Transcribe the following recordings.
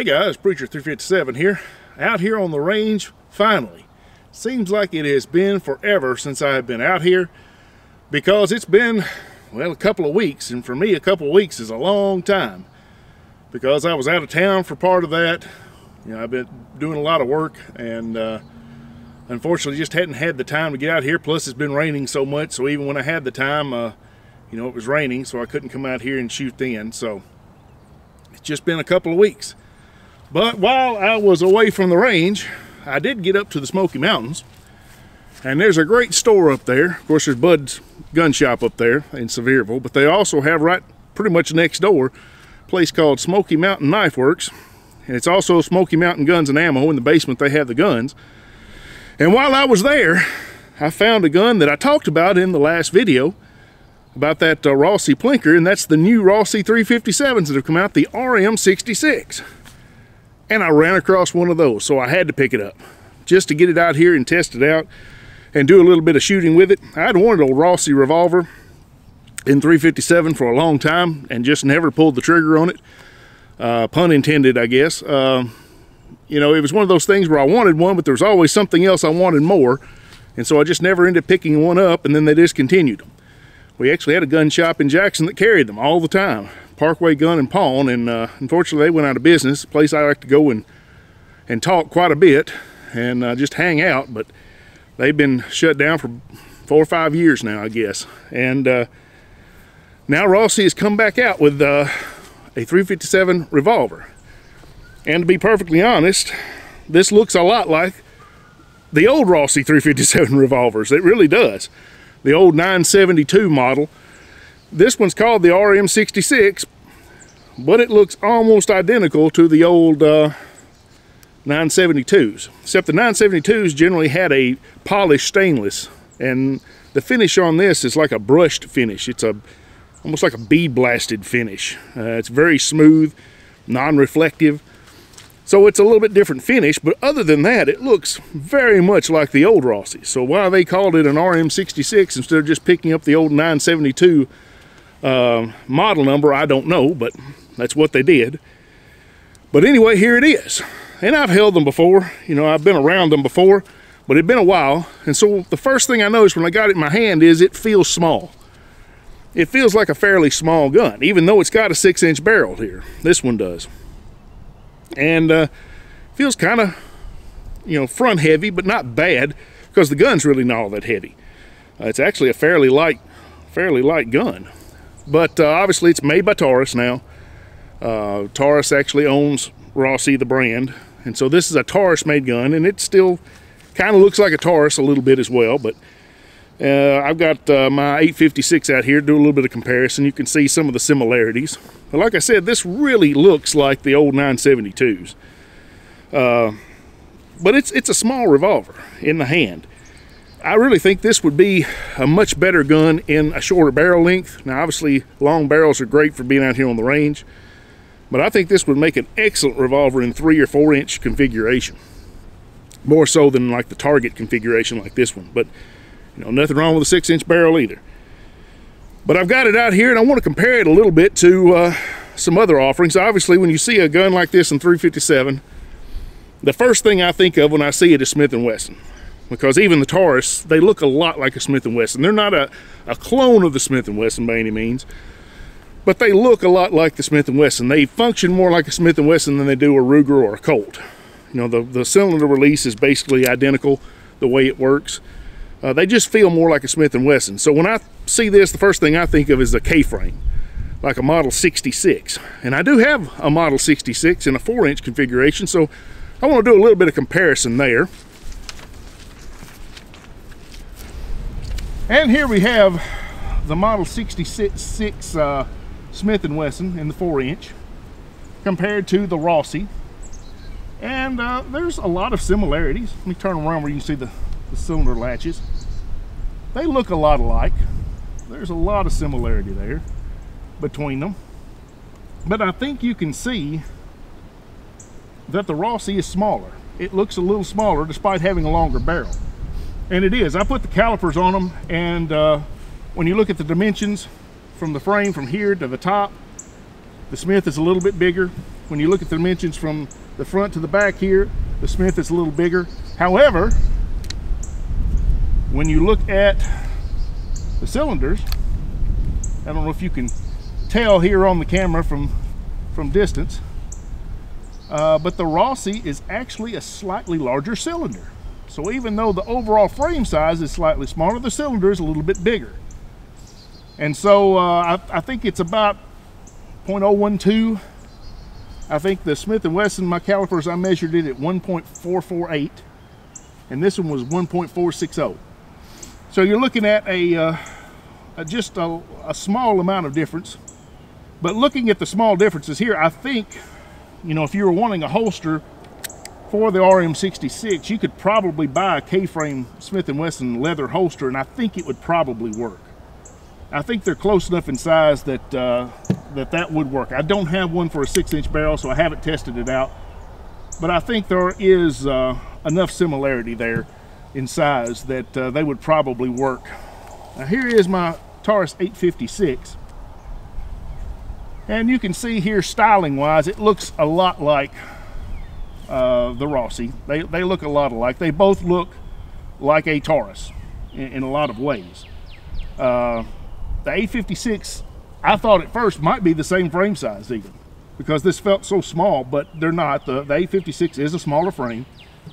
Hey guys, Preacher 357 here, out here on the range finally. Seems like it has been forever since I have been out here, because it's been, well, a couple of weeks, and for me a couple of weeks is a long time, because I was out of town for part of that. You know, I've been doing a lot of work, and unfortunately just hadn't had the time to get out here. Plus it's been raining so much, so even when I had the time, you know, it was raining, so I couldn't come out here and shoot then. So it's just been a couple of weeks. But while I was away from the range, I did get up to the Smoky Mountains, and there's a great store up there. Of course, there's Bud's gun shop up there in Sevierville, but they also have right pretty much next door a place called Smoky Mountain Knife Works, and it's also Smoky Mountain Guns and Ammo. In the basement they have the guns. And while I was there, I found a gun that I talked about in the last video about that Rossi Plinker, and that's the new Rossi 357s that have come out, the RM66. And I ran across one of those, so I had to pick it up just to get it out here and test it out and do a little bit of shooting with it. I'd wanted a Rossi Revolver in 357 for a long time and just never pulled the trigger on it. Pun intended, I guess. You know, it was one of those things where I wanted one, but there was always something else I wanted more, and so I just never ended up picking one up, and then they discontinued them. We actually had a gun shop in Jackson that carried them all the time, Parkway Gun and Pawn, and unfortunately they went out of business. A place I like to go and talk quite a bit and just hang out, but they've been shut down for 4 or 5 years now, I guess. And now Rossi has come back out with a 357 revolver. And to be perfectly honest, this looks a lot like the old Rossi 357 revolvers. It really does. The old 972 model. This one's called the RM66, but it looks almost identical to the old 972s. Except the 972s generally had a polished stainless, and the finish on this is like a brushed finish. It's almost like a bee-blasted finish. It's very smooth, non-reflective. So it's a little bit different finish, but other than that, it looks very much like the old Rossi. So why they called it an RM66 instead of just picking up the old 972 model number, I don't know, but that's what they did. But anyway, here it is. And I've held them before. You know, I've been around them before, but it'd been a while. And so the first thing I noticed when I got it in my hand is it feels small. It feels like a fairly small gun, even though it's got a 6-inch barrel here. This one does. And feels kind of, you know, front heavy, but not bad, because the gun's really not all that heavy. It's actually a fairly light gun. But obviously it's made by Taurus now. Taurus actually owns Rossi, the brand. And so this is a Taurus made gun, and it still kind of looks like a Taurus a little bit as well. But I've got my 856 out here to do a little bit of comparison. You can see some of the similarities. But like I said, this really looks like the old 972s. But it's a small revolver in the hand. I really think this would be a much better gun in a shorter barrel length. Now obviously long barrels are great for being out here on the range, but I think this would make an excellent revolver in 3 or 4 inch configuration. More so than like the target configuration like this one. But you know, nothing wrong with a 6-inch barrel either. But I've got it out here and I want to compare it a little bit to some other offerings. Obviously when you see a gun like this in 357, the first thing I think of when I see it is Smith & Wesson. Because even the Taurus, they look a lot like a Smith & Wesson. They're not a clone of the Smith & Wesson by any means, but they look a lot like the Smith & Wesson. They function more like a Smith & Wesson than they do a Ruger or a Colt. You know, the cylinder release is basically identical the way it works. They just feel more like a Smith & Wesson. So when I see this, the first thing I think of is a K-frame, like a Model 66. And I do have a Model 66 in a 4-inch configuration, so I want to do a little bit of comparison there. And here we have the Model 66 Smith & Wesson in the 4-inch compared to the Rossi. And there's a lot of similarities. Let me turn around where you can see the cylinder latches. They look a lot alike. There's a lot of similarity there between them. But I think you can see that the Rossi is smaller. It looks a little smaller despite having a longer barrel. And it is. I put the calipers on them, and when you look at the dimensions from the frame from here to the top, the Smith is a little bit bigger. When you look at the dimensions from the front to the back here, the Smith is a little bigger. However, when you look at the cylinders, I don't know if you can tell here on the camera from distance, but the Rossi is actually a slightly larger cylinder. So even though the overall frame size is slightly smaller, the cylinder is a little bit bigger. And so I think it's about 0.012. I think the Smith & Wesson, my calipers, I measured it at 1.448, and this one was 1.460. So you're looking at just a small amount of difference. But looking at the small differences here, I think, you know, if you were wanting a holster for the RM66, you could probably buy a K-frame Smith & Wesson leather holster, and I think it would probably work. I think they're close enough in size that that would work. I don't have one for a 6-inch barrel, so I haven't tested it out. But I think there is enough similarity there in size that they would probably work. Now here is my Taurus 856. And you can see here, styling-wise, it looks a lot like the Rossi. They look a lot alike. They both look like a Taurus in a lot of ways. The 856, I thought at first might be the same frame size even, because this felt so small, but they're not. The 856 is a smaller frame,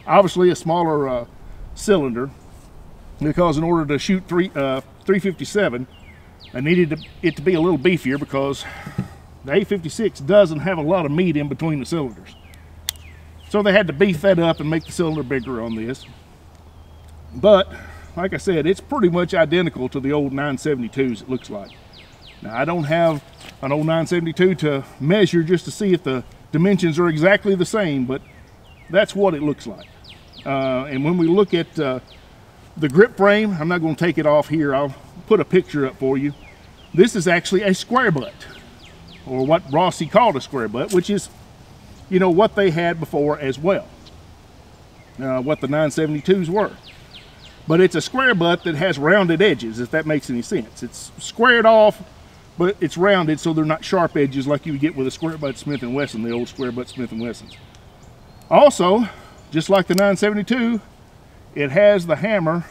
obviously a smaller cylinder, because in order to shoot 357, I needed it to be a little beefier, because the 856 doesn't have a lot of meat in between the cylinders. So they had to beef that up and make the cylinder bigger on this. But like I said, it's pretty much identical to the old 972s, it looks like. Now, I don't have an old 972 to measure just to see if the dimensions are exactly the same, but that's what it looks like. And when we look at the grip frame, I'm not going to take it off here. I'll put a picture up for you. This is actually a square butt, or what Rossi called a square butt, which is, you know, what they had before as well, what the 972s were. But it's a square butt that has rounded edges, if that makes any sense. It's squared off, but it's rounded, so they're not sharp edges like you would get with a square butt Smith & Wesson, the old square butt Smith & Wessons. Also, just like the 972, it has the hammer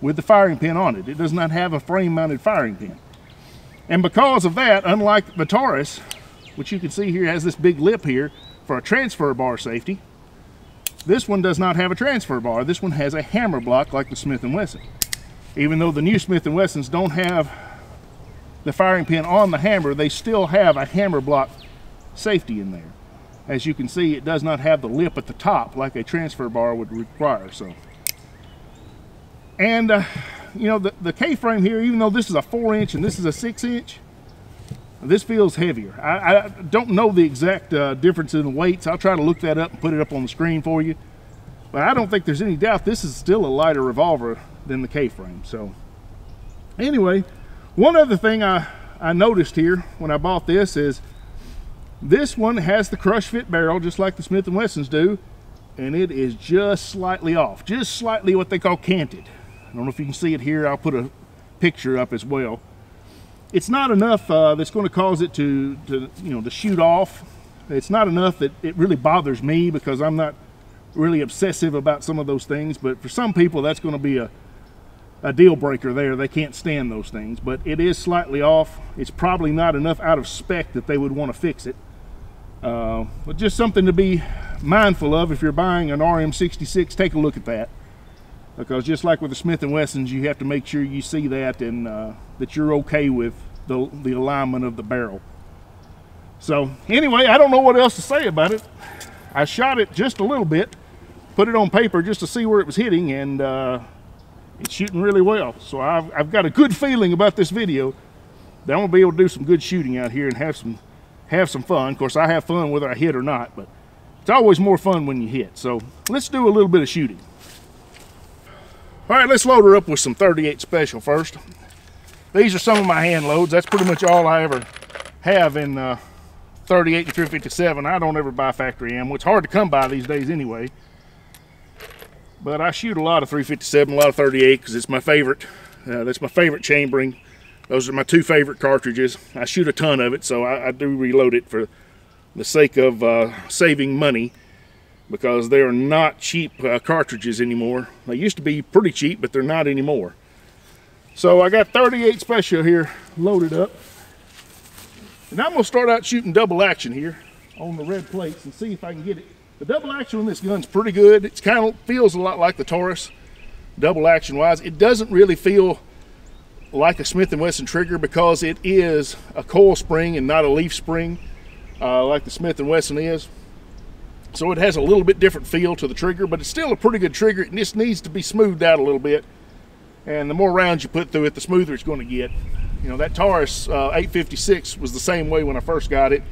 with the firing pin on it. It does not have a frame-mounted firing pin. And because of that, unlike the Taurus, which you can see here has this big lip here for a transfer bar safety, this one does not have a transfer bar. This one has a hammer block like the Smith & Wesson. Even though the new Smith & Wessons don't have the firing pin on the hammer, they still have a hammer block safety in there. As you can see, it does not have the lip at the top like a transfer bar would require. So, and you know, the K-frame here, even though this is a 4-inch and this is a 6-inch, this feels heavier. I don't know the exact difference in the weights. I'll try to look that up and put it up on the screen for you. But I don't think there's any doubt this is still a lighter revolver than the K-frame. So anyway, one other thing I noticed here when I bought this is this one has the crush fit barrel just like the Smith & Wessons do, and it is just slightly off, just slightly what they call canted. I don't know if you can see it here. I'll put a picture up as well. It's not enough that's going to cause it to shoot off. It's not enough that it really bothers me, because I'm not really obsessive about some of those things. But for some people, that's going to be a deal breaker there. They can't stand those things. But it is slightly off. It's probably not enough out of spec that they would want to fix it. But just something to be mindful of if you're buying an RM66. Take a look at that. Because just like with the Smith & Wessons, you have to make sure you see that and that you're okay with the alignment of the barrel. So anyway, I don't know what else to say about it. I shot it just a little bit, put it on paper just to see where it was hitting, and it's shooting really well. So I've got a good feeling about this video that I'm gonna be able to do some good shooting out here and have some fun. Of course, I have fun whether I hit or not, but it's always more fun when you hit. So let's do a little bit of shooting. All right, let's load her up with some 38 Special first. These are some of my hand loads. That's pretty much all I ever have in 38 and 357. I don't ever buy factory ammo. It's hard to come by these days anyway. But I shoot a lot of 357, a lot of 38, because it's my favorite. That's my favorite chambering. Those are my two favorite cartridges. I shoot a ton of it, so I do reload it for the sake of saving money, because they are not cheap cartridges anymore. They used to be pretty cheap, but they're not anymore. So I got 38 special here loaded up, and I'm gonna start out shooting double action here on the red plates and see if I can get it. The double action on this gun's pretty good. It kind of feels a lot like the Taurus, double action wise. It doesn't really feel like a Smith & Wesson trigger because it is a coil spring and not a leaf spring like the Smith & Wesson is. So it has a little bit different feel to the trigger, but it's still a pretty good trigger. It just needs to be smoothed out a little bit. And the more rounds you put through it, the smoother it's going to get. You know, that Taurus 856 was the same way when I first got it.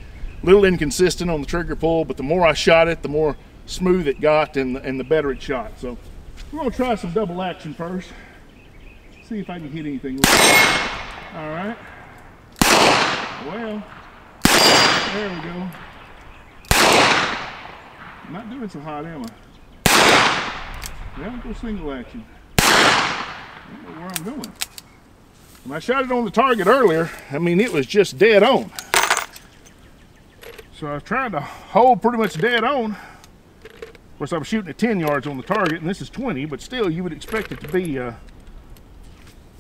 A little inconsistent on the trigger pull, but the more I shot it, the more smooth it got and the better it shot. So we're going to try some double action first. See if I can hit anything with it. All right. Well, there we go. I'm not doing so hot, am I? Yeah, I'll go single action. I don't know where I'm going. When I shot it on the target earlier, I mean, it was just dead on. So I was trying to hold pretty much dead on. Of course, I was shooting at 10 yards on the target, and this is 20, but still, you would expect it to be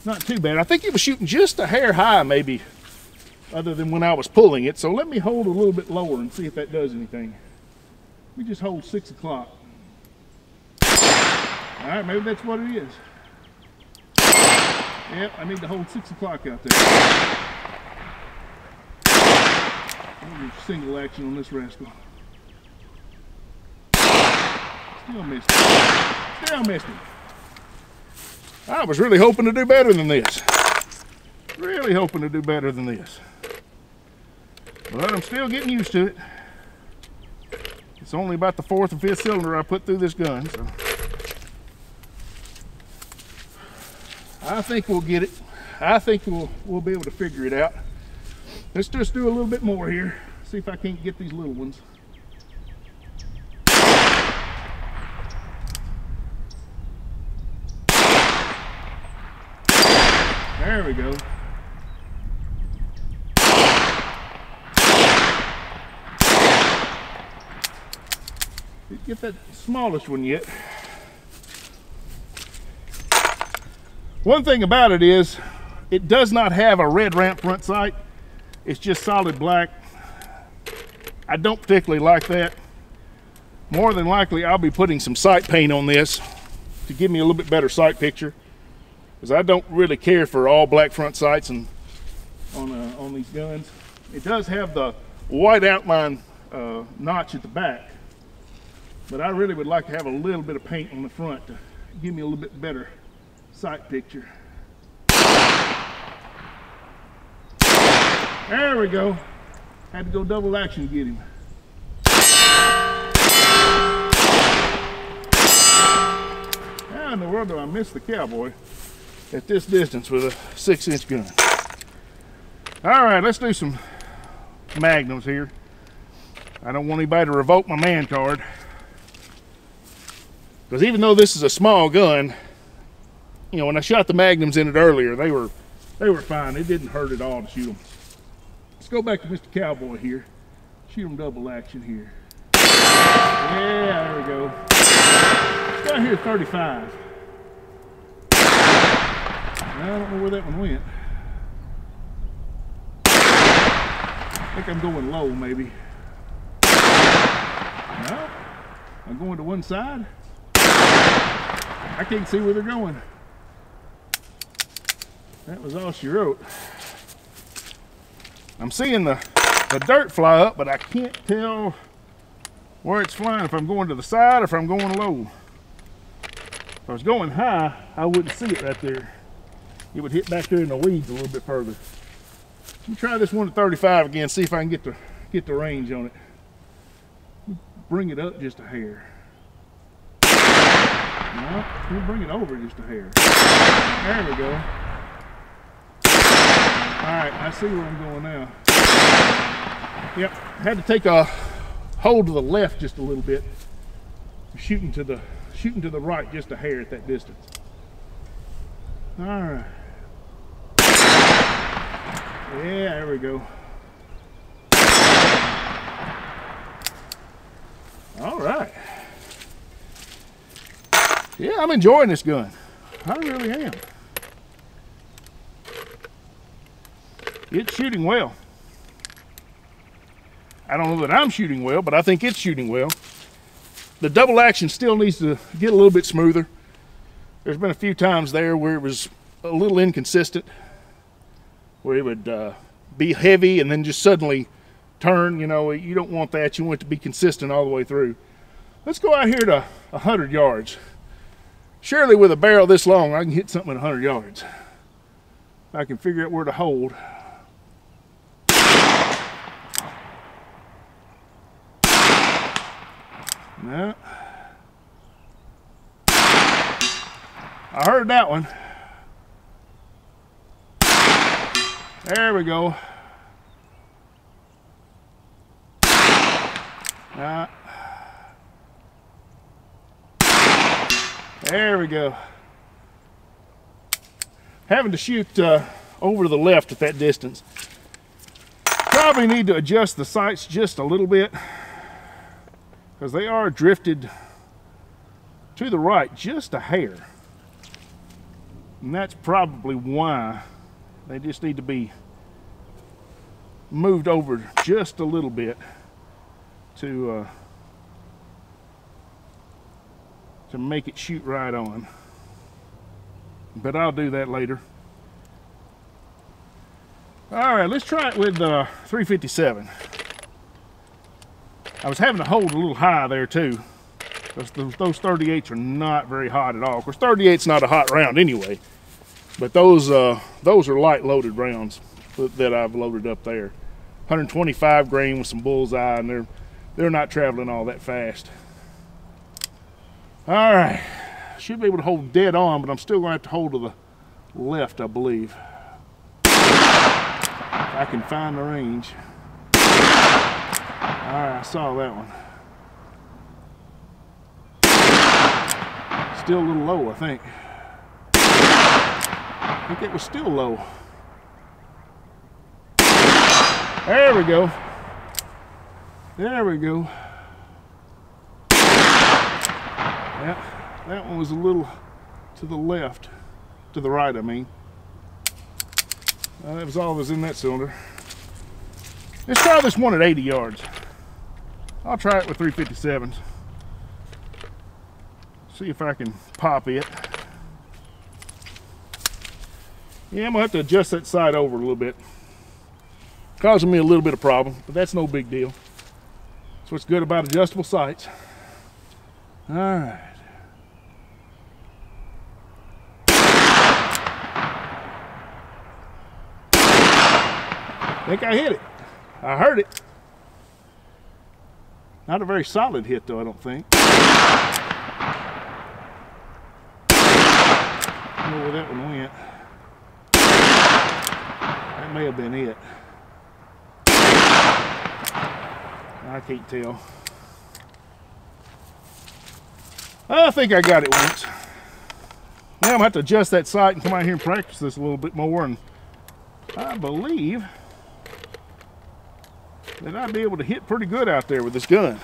not too bad. I think it was shooting just a hair high, maybe, other than when I was pulling it. So let me hold a little bit lower and see if that does anything. We just hold 6 o'clock. All right, maybe that's what it is. Yep, I need to hold 6 o'clock out there. I'll do single action on this rascal. Still missed it. Still missed it. I was really hoping to do better than this. Really hoping to do better than this. But I'm still getting used to it. It's only about the 4th and 5th cylinder I put through this gun, so I think we'll get it. I think we'll be able to figure it out. Let's just do a little bit more here. See if I can't get these little ones. There we go. Didn't get that smallest one yet. One thing about it is, it does not have a red ramp front sight. It's just solid black. I don't particularly like that. More than likely, I'll be putting some sight paint on this to give me a little bit better sight picture, because I don't really care for all black front sights on these guns. It does have the white outline notch at the back, but I really would like to have a little bit of paint on the front to give me a little bit better sight picture. There we go. Had to go double action to get him. How in the world do I miss the cowboy at this distance with a 6-inch gun? All right, let's do some Magnums here. I don't want anybody to revoke my man card, because even though this is a small gun, you know, when I shot the Magnums in it earlier, they were fine. It didn't hurt at all to shoot them. Let's go back to Mr. Cowboy here. Shoot him double action here. Yeah, there we go. Let's go here 35. I don't know where that one went. I think I'm going low, maybe. No, I'm going to one side. I can't see where they're going. That was all she wrote. I'm seeing the dirt fly up, but I can't tell where it's flying, if I'm going to the side or if I'm going low. If I was going high, I wouldn't see it right there. It would hit back there in the weeds a little bit further. Let me try this one at 35 again, see if I can get the range on it. Bring it up just a hair. No, we'll bring it over just a hair. There we go. All right, I see where I'm going now. Yep, had to take a hold to the left just a little bit. Shooting to the right just a hair at that distance. All right. Yeah, there we go. All right. Yeah, I'm enjoying this gun. I really am. It's shooting well. I don't know that I'm shooting well, but I think it's shooting well. The double action still needs to get a little bit smoother. There's been a few times there where it was a little inconsistent, where it would be heavy and then just suddenly turn. You know, you don't want that. You want it to be consistent all the way through. Let's go out here to 100 yards. Surely with a barrel this long, I can hit something at 100 yards. I can figure out where to hold. No. I heard that one. There we go. There we go. Having to shoot over to the left at that distance. Probably need to adjust the sights just a little bit, because they are drifted to the right just a hair. And that's probably why they just need to be moved over just a little bit to make it shoot right on. But I'll do that later. All right, let's try it with 357. I was having to hold a little high there too, because those 38s are not very hot at all. Of course, 38's not a hot round anyway, but those are light loaded rounds that I've loaded up there. 125 grain with some bullseye, and they're not traveling all that fast. All right, should be able to hold dead on, but I'm still going to have to hold to the left, I believe. If I can find the range. All right, I saw that one. Still a little low, I think. I think it was still low. There we go. There we go. Yeah, that one was a little to the left, to the right, I mean. That was all that was in that cylinder. Let's try this one at 80 yards. I'll try it with 357s. See if I can pop it. Yeah, I'm gonna have to adjust that sight over a little bit. Causing me a little bit of problem, but that's no big deal. That's what's good about adjustable sights. All right. I think I hit it. I heard it. Not a very solid hit though, I don't think. I don't know where that one went. That may have been it. I can't tell. I think I got it once. Now I'm gonna have to adjust that sight and come out here and practice this a little bit more, and I believe that I'd be able to hit pretty good out there with this gun.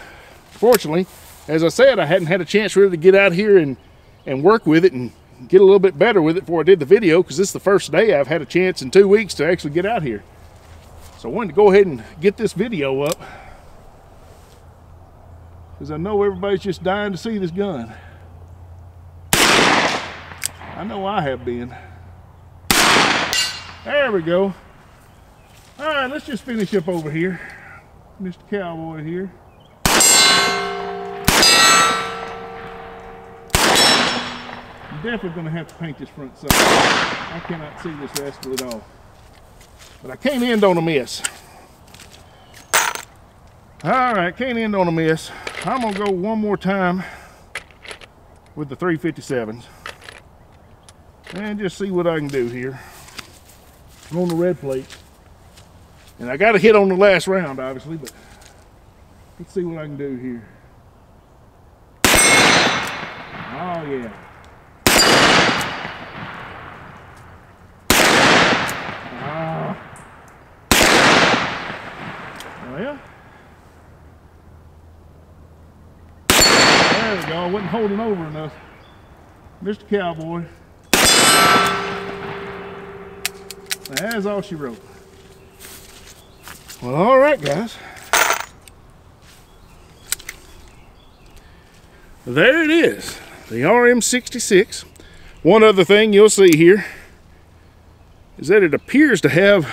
Fortunately, as I said, I hadn't had a chance really to get out here and work with it and get a little bit better with it before I did the video, because this is the first day I've had a chance in 2 weeks to actually get out here. So I wanted to go ahead and get this video up, because I know everybody's just dying to see this gun. I know I have been. There we go. All right, let's just finish up over here. Mr. Cowboy here. I'm definitely going to have to paint this front side. I cannot see this rascal at all. But I can't end on a miss. All right, can't end on a miss. I'm going to go one more time with the 357s. And just see what I can do here on the red plate. And I got to hit on the last round, obviously, but let's see what I can do here. Oh, yeah. Well, y'all. Wasn't holding over enough. Mr. Cowboy. That's all she wrote. Well, all right, guys. There it is, the RM66. One other thing you'll see here is that it appears to have,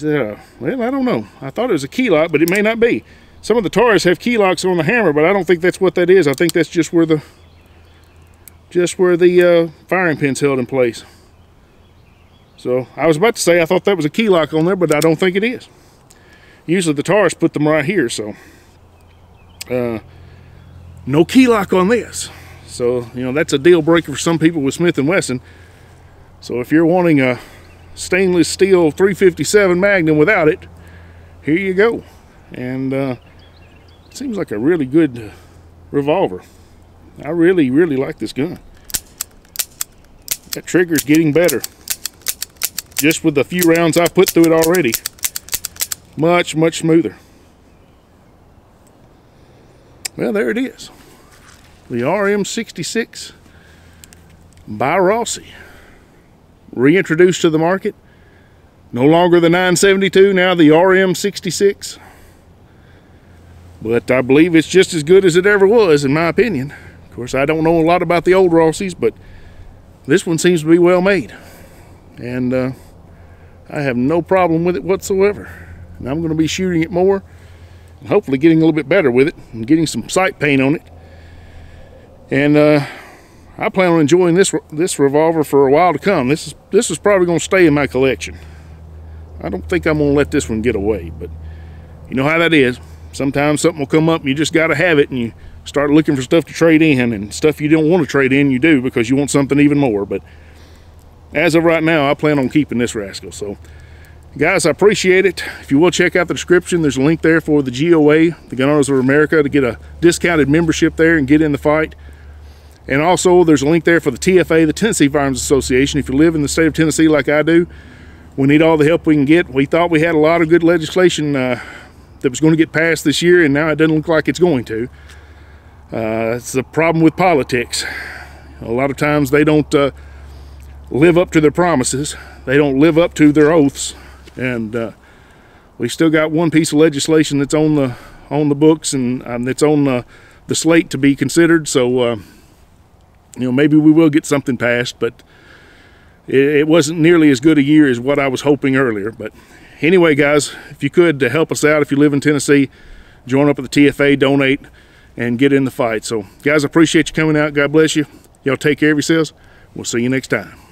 well, I don't know. I thought it was a key lock, but it may not be. Some of the Taurus have key locks on the hammer, but I don't think that's what that is. I think that's just where the firing pin's held in place. So I was about to say I thought that was a key lock on there, but I don't think it is. Usually the Taurus put them right here, so no key lock on this. So, you know, that's a deal breaker for some people with Smith & Wesson. So if you're wanting a stainless steel 357 Magnum without it, here you go. And it seems like a really good revolver. I really, really like this gun. That trigger's getting better. Just with the few rounds I've put through it already. Much, much smoother. Well, there it is. The RM66 by Rossi. Reintroduced to the market. No longer the 972, now the RM66. But I believe it's just as good as it ever was, in my opinion. Of course, I don't know a lot about the old Rossis, but this one seems to be well made. And I have no problem with it whatsoever. And I'm going to be shooting it more and hopefully getting a little bit better with it and getting some sight paint on it. And I plan on enjoying this revolver for a while to come. This is probably going to stay in my collection. I don't think I'm going to let this one get away, but you know how that is. Sometimes something will come up and you just got to have it, and you start looking for stuff to trade in, and stuff you don't want to trade in you do because you want something even more. But as of right now, I plan on keeping this rascal. So guys, I appreciate it. If you will, check out the description. There's a link there for the GOA, the Gun Owners of America, to get a discounted membership there and get in the fight. And also there's a link there for the TFA, the Tennessee Firearms Association. If you live in the state of Tennessee like I do, we need all the help we can get. We thought we had a lot of good legislation that was going to get passed this year, and now it doesn't look like it's going to. It's the problem with politics. A lot of times they don't live up to their promises. They don't live up to their oaths. And we still got one piece of legislation that's on the books and that's on the slate to be considered. So you know, maybe we will get something passed, but it wasn't nearly as good a year as what I was hoping earlier. But anyway, guys, if you could help us out, if you live in Tennessee, join up with the TFA, donate, and get in the fight. So guys, I appreciate you coming out. God bless you. Y'all take care of yourselves. We'll see you next time.